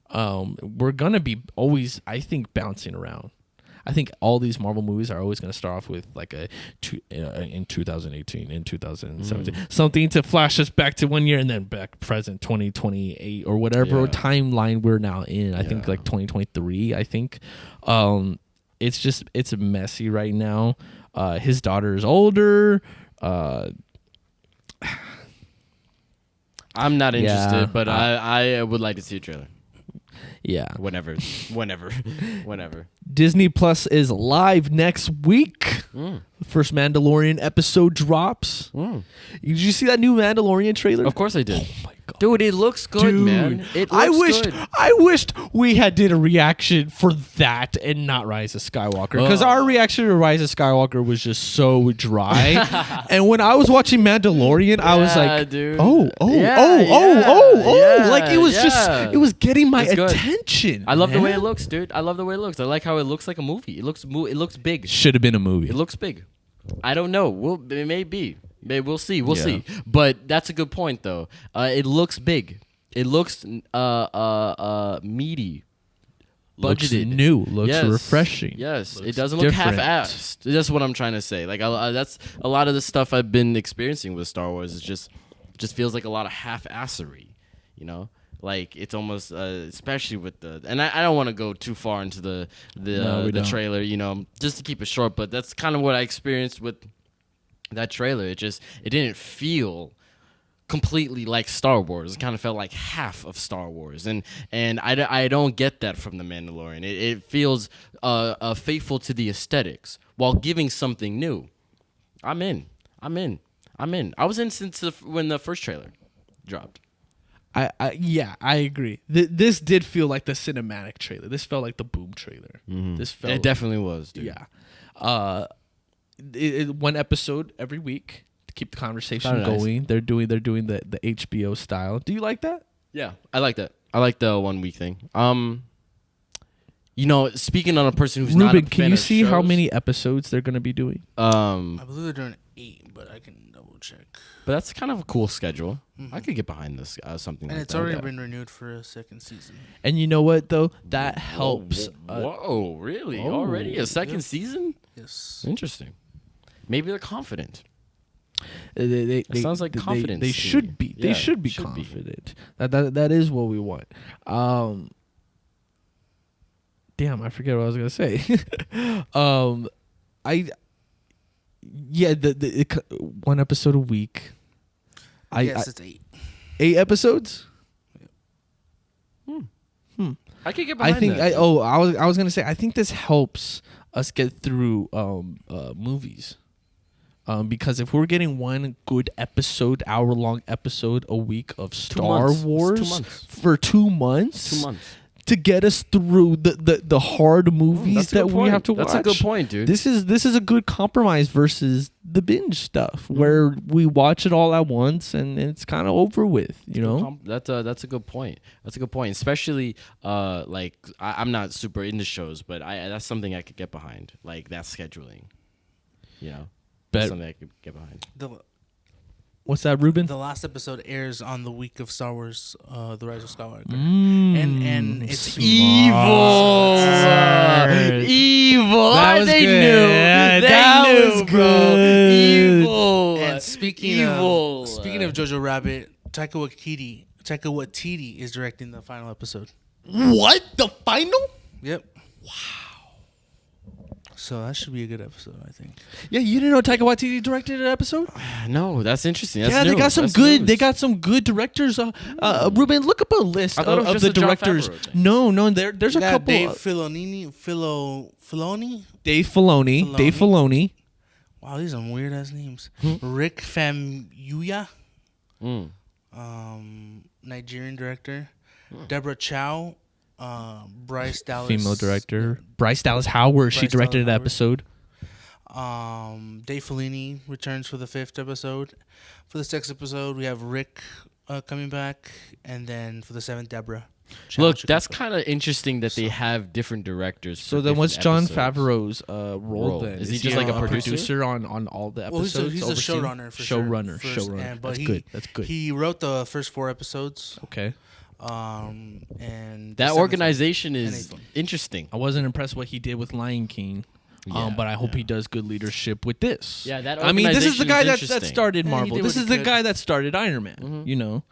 We're gonna be always, I think, bouncing around. I think all these Marvel movies are always gonna start off with like in 2018, in 2017, something to flash us back to 1 year, and then back present 2028 or whatever timeline we're now in. I think like 2023. I think, it's messy right now. His daughter is older. I'm not interested, but I would like to see a trailer. Yeah. Whenever. Disney Plus is live next week. First Mandalorian episode drops. Did you see that new Mandalorian trailer? Of course I did. Oh my god, dude, it looks good, man. It looks good. I wished we had did a reaction for that and not Rise of Skywalker, because our reaction to Rise of Skywalker was just so dry. And when I was watching Mandalorian, I was like, dude. like it was just, it was getting my attention. I love the way it looks, dude. I love the way it looks. I like how it looks like a movie. It looks big. Should have been a movie. It looks big. I don't know. It may be. Maybe we'll see. We'll Yeah. see. But that's a good point, though. It looks big. It looks meaty. Looks Budgeted. new. Looks Yes. refreshing. Yes, Looks it doesn't look different. half-assed. That's what I'm trying to say. Like that's a lot of the stuff I've been experiencing with Star Wars. Is just feels like a lot of half-assery. You know, like it's almost, especially with and I don't want to go too far into the we don't. trailer. You know, just to keep it short. But that's kind of what I experienced with that trailer. It didn't feel completely like Star Wars. It kind of felt like half of Star Wars, and I don't get that from The Mandalorian. It feels faithful to the aesthetics while giving something new. I'm in. I was in since when the first trailer dropped. Yeah, I agree. This did feel like the cinematic trailer. This felt like the Boom trailer. This felt. It definitely was, dude. Yeah. One episode every week to keep the conversation Kinda nice. going. They're doing the HBO style. Do you like that? Yeah, I like that. I like the 1 week thing. You know, speaking on a person who's not a Ruben, fan can you of see how shows, many episodes they're going to be doing? I believe they're doing 8, but I can double check. But that's kind of a cool schedule. I could get behind this something And like it's that. already been renewed for a second season. And you know what though? That helps. Whoa, really? Already a second season? Yes. Interesting. Maybe they're confident. They sounds like confidence They to should me. be. They Yeah, should be should be. confident. That is what we want. Damn, I forget what I was gonna say. One episode a week. Yes, it's 8. 8 episodes. I could get I behind think. that. I was gonna say. I think this helps us get through movies. Because if we're getting one good episode, hour-long episode a week of Star months. It's Wars 2 months. for 2 months, 2 months. to get us through the hard movies That's a that good we point. have to watch. That's a good point, dude. This is a good compromise versus the binge stuff where we watch it all at once and it's kind of over with, you know? That's a good point. That's a good point. Especially like I'm not super into shows, but that's something I could get behind. Like that scheduling. You know? That's something I could get behind. What's that, Ruben? The last episode airs on the week of Star Wars, The Rise of Skywalker. Mm. And it's Smart. Evil. That was they good. knew. Yeah, They that knew, was bro. good. Evil. And speaking Evil. of Jojo Rabbit, Taika Waititi is directing the final episode. What? The final? Yep. Wow. So that should be a good episode, I think. Yeah, you didn't know Taika Waititi directed an episode? No, that's interesting. That's yeah, they news. got some That's good. news. They got some good directors. Ruben, look up a list I thought it was of just the a Jon directors. Favreau thing. No, there's a You got couple. Dave Filoni. Dave Filoni. Wow, these are weird ass names. Hmm? Rick Famuyiwa, Mm. Nigerian director. Deborah Chow, Bryce Dallas, Female director. Bryce Dallas Howard. She Bryce directed an Dallas episode. Dave Filoni returns for the 5th episode. For the 6th episode, we have Rick coming back, and then for the 7th, Deborah. Chow Look, should that's come kind of interesting that they have different directors. So for then, what's different John episodes. Favreau's role then? Is he just like a producer? on all the Well, episodes? he's a overseeing? showrunner for sure. Showrunner. But That's good. He wrote the first 4 episodes. Okay. And the That 7th organization and is 8th one. interesting. I wasn't impressed what he did with Lion King. Yeah, But I hope he does good leadership with this. Yeah, that I mean, this is the organization guy is that interesting. started Yeah, he Marvel. did This what is he the could. guy that started Iron Man. You know,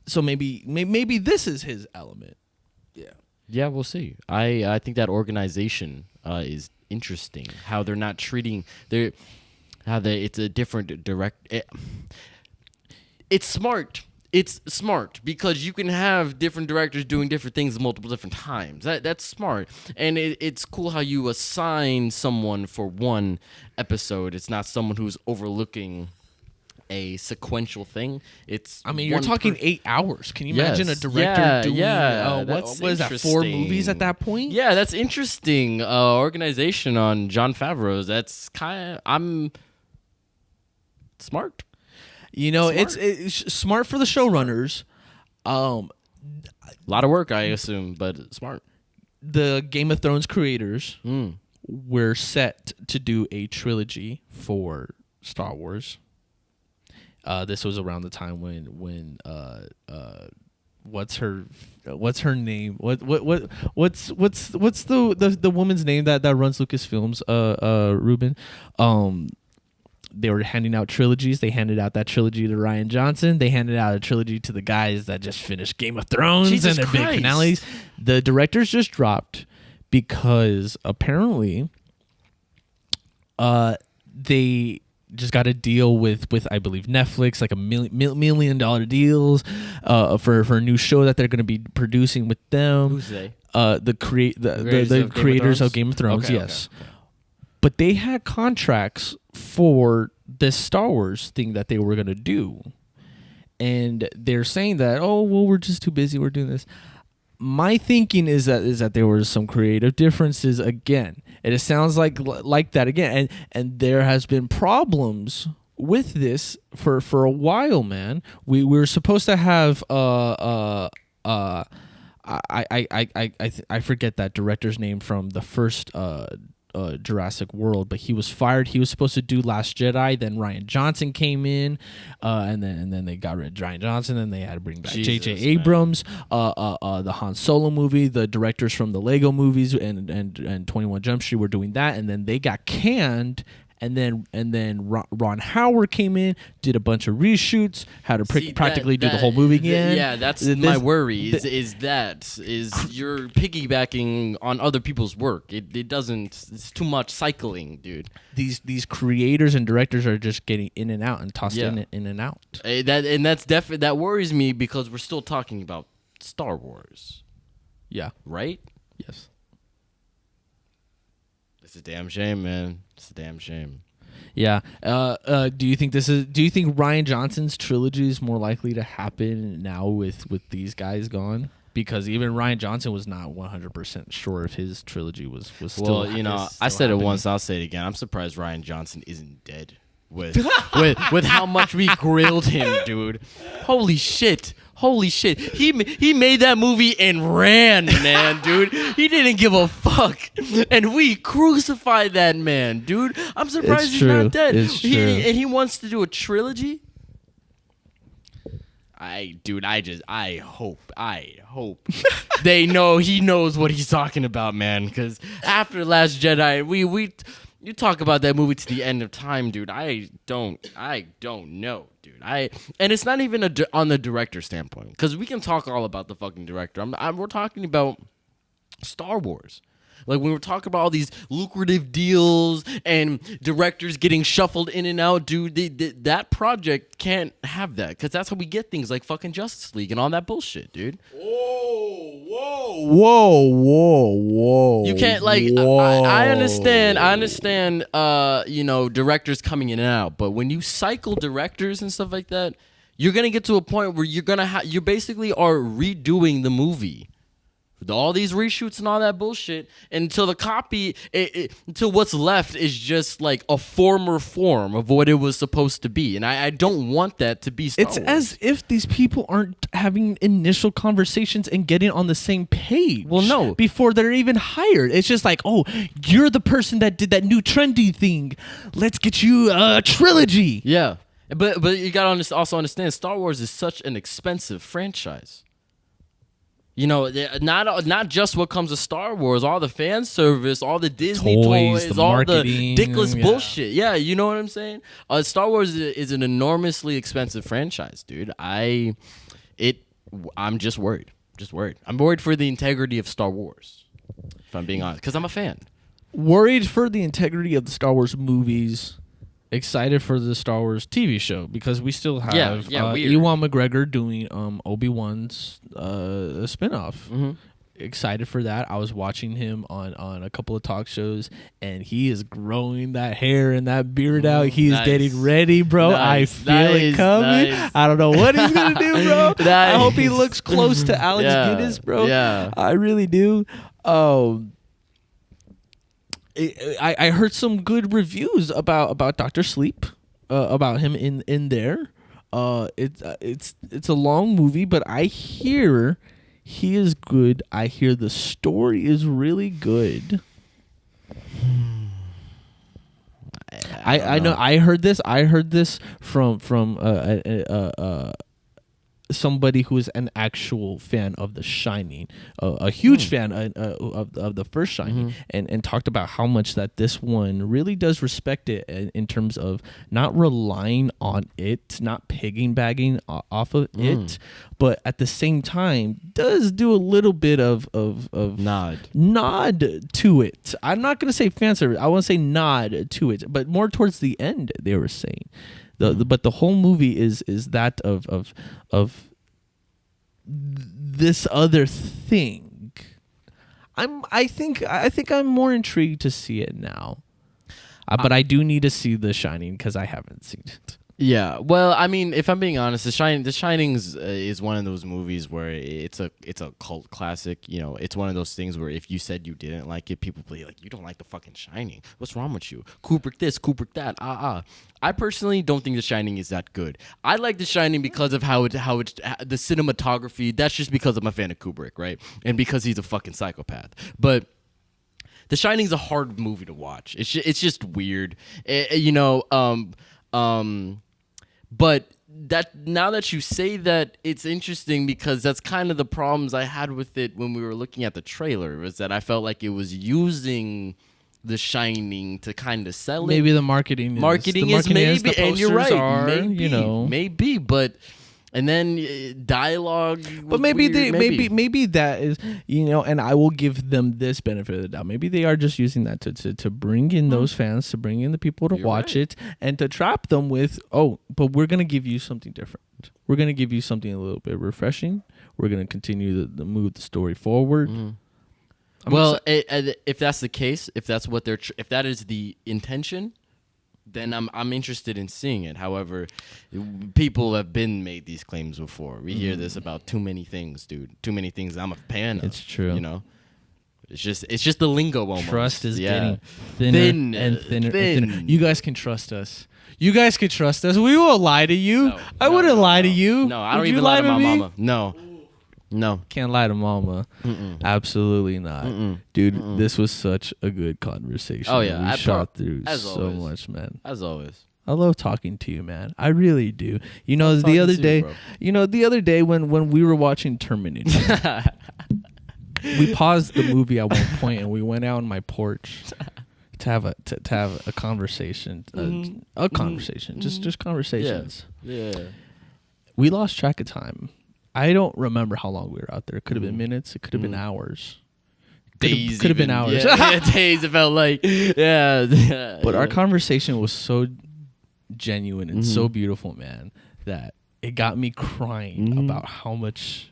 so maybe this is his element. Yeah. Yeah, we'll see. I think that organization is interesting. How they're not treating it's a different it's smart. It's smart because you can have different directors doing different things multiple different times. That's smart, and it's cool how you assign someone for one episode. It's not someone who's overlooking a sequential thing. It's I mean, you're one talking per- 8 hours. Can you Yes. imagine a director doing that's what is that? 4 interesting. movies at that point? Yeah, that's interesting. Organization on Jon Favreau's. That's I'm smart. You know, it's smart for the showrunners. A lot of work, I assume, but smart. The Game of Thrones creators we're set to do a trilogy for Star Wars. This was around the time when what's her name? What's the woman's name that runs Lucasfilms? Ruben. They were handing out trilogies. They handed out that trilogy to Rian Johnson. They handed out a trilogy to the guys that just finished Game of Thrones Jesus and their big Christ. finales. The directors just dropped because apparently they just got a deal with I believe Netflix, like $1 million deals for a new show that they're going to be producing with them. Who's they? The creators of Game of Thrones, Okay, yes. okay. But they had contracts for this Star Wars thing that they were going to do. And they're saying that, oh, well, we're just too busy. We're doing this. My thinking is that there were some creative differences again. And it sounds like that again. And there has been problems with this for a while, man. We were supposed to have I forget that director's name from the first Jurassic World, but he was fired. He was supposed to do Last Jedi. Then Rian Johnson came in, and then they got rid of Rian Johnson. Then they had to bring back J.J. Abrams. The Han Solo movie, the directors from the Lego movies and 21 Jump Street were doing that, and then they got canned. And then Ron Howard came in, did a bunch of reshoots, had to practically do the whole movie again. Yeah, that's my worry. Is you're piggybacking on other people's work. It doesn't. It's too much cycling, dude. These creators and directors are just getting in and out and tossed in and out. That worries me because we're still talking about Star Wars. Yeah. Right? Yes. It's a damn shame, man. It's a damn shame. Yeah. Do you think Rian Johnson's trilogy is more likely to happen now with these guys gone? Because even Rian Johnson was not 100% sure if his trilogy was still. Well, I said it once. I'll say it again. I'm surprised Rian Johnson isn't dead with how much we grilled him, dude. Holy shit. He made that movie and ran, man, dude. He didn't give a fuck. And we crucified that man, dude. I'm surprised he's not dead. It's true. And he wants to do a trilogy? I hope they know he knows what he's talking about, man. Because after Last Jedi, you talk about that movie to the end of time, dude. I don't know, dude. And it's not even on the director standpoint, because we can talk all about the fucking director. We're talking about Star Wars. Like when we're talking about all these lucrative deals and directors getting shuffled in and out, dude, that project can't have that, because that's how we get things like fucking Justice League and all that bullshit, dude. Whoa. You can't, like, I understand, directors coming in and out, but when you cycle directors and stuff like that, you're going to get to a point where you basically are redoing the movie. All these reshoots and all that bullshit until the copy, until what's left is just like a former form of what it was supposed to be. And I don't want that to be Star Wars. It's as if these people aren't having initial conversations and getting on the same page. Well, no. Before they're even hired. It's just like, oh, you're the person that did that new trendy thing. Let's get you a trilogy. Yeah. But you got to also understand, Star Wars is such an expensive franchise. You know, not just what comes with Star Wars, all the fan service, all the Disney toys, the all marketing, the ridiculous bullshit. Yeah, you know what I'm saying? Star Wars is an enormously expensive franchise, dude. I'm just worried. I'm worried for the integrity of Star Wars, if I'm being honest, because I'm a fan. Worried for the integrity of the Star Wars movies. Excited for the Star Wars TV show, because we still have Ewan McGregor doing Obi-Wan's spinoff. Mm-hmm. Excited for that. I was watching him on a couple of talk shows, and he is growing that hair and that beard out. He is getting ready, bro. I feel it coming. I don't know what he's gonna do, bro. I hope he looks close to Alex Guinness, bro. Yeah, I really do. I heard some good reviews about Dr. Sleep, about him in there. It's a long movie, but I hear he is good. I hear the story is really good. I know. I heard this. From somebody who is an actual fan of The Shining, a huge fan of the first Shining, and talked about how much that this one really does respect it in terms of not relying on it, not piggybacking off of it, but at the same time does do a little bit of nod to it. I'm not gonna say fan service. I want to say nod to it, but more towards the end they were saying. But the whole movie is that of this other thing. I think I'm more intrigued to see it now, but I do need to see The Shining because I haven't seen it. Yeah, well, I mean, if I'm being honest, The Shining is one of those movies where it's a cult classic. You know, it's one of those things where if you said you didn't like it, people would be like, you don't like the fucking Shining. What's wrong with you? Kubrick this, Kubrick that. I personally don't think The Shining is that good. I like The Shining because of how the cinematography. That's just because I'm a fan of Kubrick, right? And because he's a fucking psychopath. But The Shining's a hard movie to watch. It's just weird, But that now that you say that, it's interesting because that's kind of the problems I had with it when we were looking at the trailer, was that I felt like it was using The Shining to kind of sell it. Maybe the marketing is maybe, and you're right, maybe, maybe, but. And then dialogue, but maybe maybe that is, and I will give them this benefit of the doubt. Maybe they are just using that to bring in those fans, to bring in the people to watch it, and to trap them with, but we're gonna give you something different. We're gonna give you something a little bit refreshing. We're gonna continue to move the story forward. Well, if that's the case, if that's what if that is the intention, then I'm interested in seeing it. However, people have been made these claims before. We hear this about too many things, dude. Too many things I'm a fan of. It's true. It's just the lingo almost. Trust is getting thinner and thinner. You guys can trust us. We will lie to you. I wouldn't lie to you. No, I don't even lie to my mama. No. Can't lie to mama. Absolutely not. Dude, this was such a good conversation. Oh, yeah. We shot through so always. much, man. As always. I love talking to you, man. I really do. The other day when we were watching Terminator, we paused the movie at one point and we went out on my porch to have a conversation. Just conversations. Yeah. We lost track of time. I don't remember how long we were out there. It could have been minutes. It could have been hours. Days. Could have been hours. Yeah, days. It felt like. Yeah. But our conversation was so genuine and so beautiful, man, that it got me crying about how much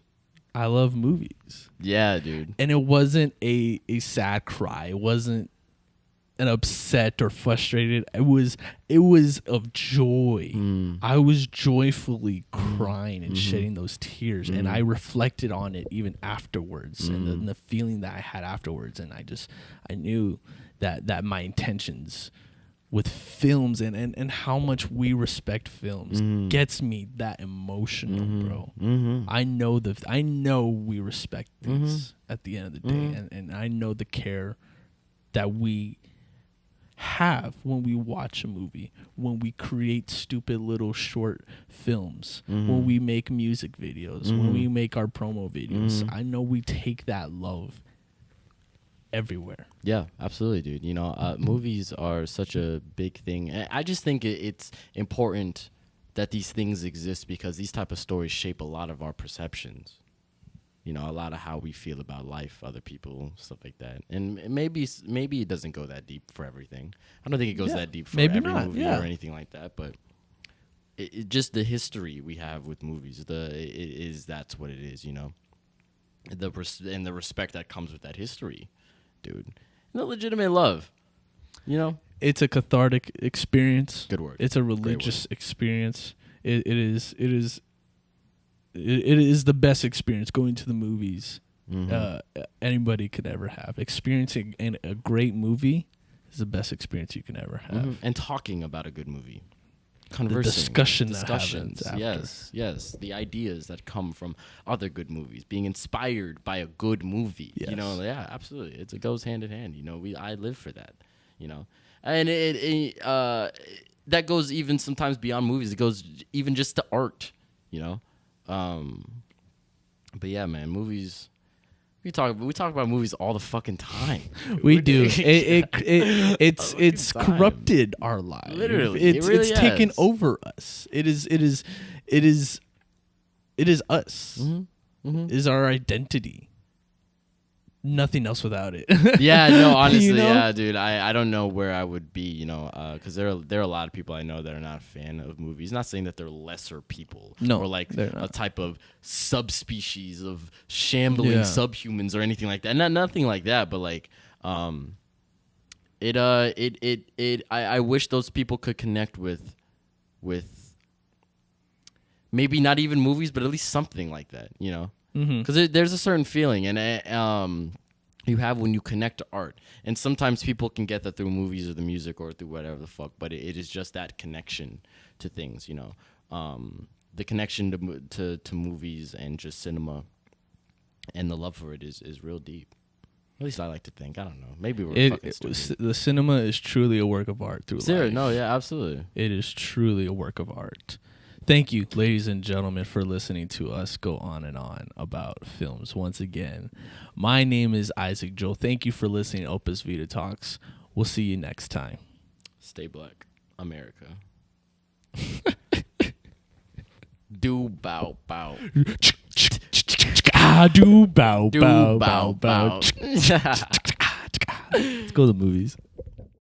I love movies. Yeah, dude. And it wasn't a sad cry. It wasn't an upset or frustrated. It was of joy. I was joyfully crying and shedding those tears, and I reflected on it even afterwards, and the feeling that I had afterwards, and I knew that my intentions with films and how much we respect films gets me that emotional, bro. I know we respect things at the end of the day, and I know the care that we have when we watch a movie, when we create stupid little short films, when we make music videos, when we make our promo videos. I know we take that love everywhere. Yeah, absolutely, dude. Movies are such a big thing. I just think it's important that these things exist because these type of stories shape a lot of our perceptions. A lot of how we feel about life, other people, stuff like that. And maybe it doesn't go that deep for everything. I don't think it goes that deep for every movie or anything like that. But it just the history we have with movies, that's what it is, the respect that comes with that history, dude. And the legitimate love, It's a cathartic experience. Good word. It's a religious experience. It is the best experience going to the movies anybody could ever have. Experiencing a great movie is the best experience you can ever have. And talking about a good movie. The discussions that happens after. Yes. The ideas that come from other good movies. Being inspired by a good movie. Yes. Yeah, absolutely. It goes hand in hand. I live for that. you know. And that goes even sometimes beyond movies. It goes even just to art, you know. But yeah, man, movies. We talk about movies all the fucking time. We do. It's corrupted our lives. Literally, it's really taken has. over us. It is us. It is our identity. Nothing else without it. Yeah, no, honestly, You know? yeah, dude. I don't know where I would be, you know, because there are a lot of people I know that are not a fan of movies. Not saying that they're lesser people, No, or like they're a not. type of subspecies of shambling Yeah. subhumans or anything like that. Nothing like that, but like, I wish those people could connect with maybe not even movies, but at least something like that, you know. Because there's a certain feeling, and you have when you connect to art, and sometimes people can get that through movies or the music or through whatever the fuck. But it is just that connection to things, you know, the connection to movies and just cinema, and the love for it is real deep. At least I like to think. I don't know. Maybe we're fucking stupid. The cinema is truly a work of art through life. No, yeah, absolutely. It is truly a work of art. Thank you, ladies and gentlemen, for listening to us go on and on about films once again. My name is Isaac Joel. Thank you for listening to Opus Vita Talks. We'll see you next time. Stay black, America. Do bow bow. Do bow Do bow bow bow bow. bow. Let's go to the movies.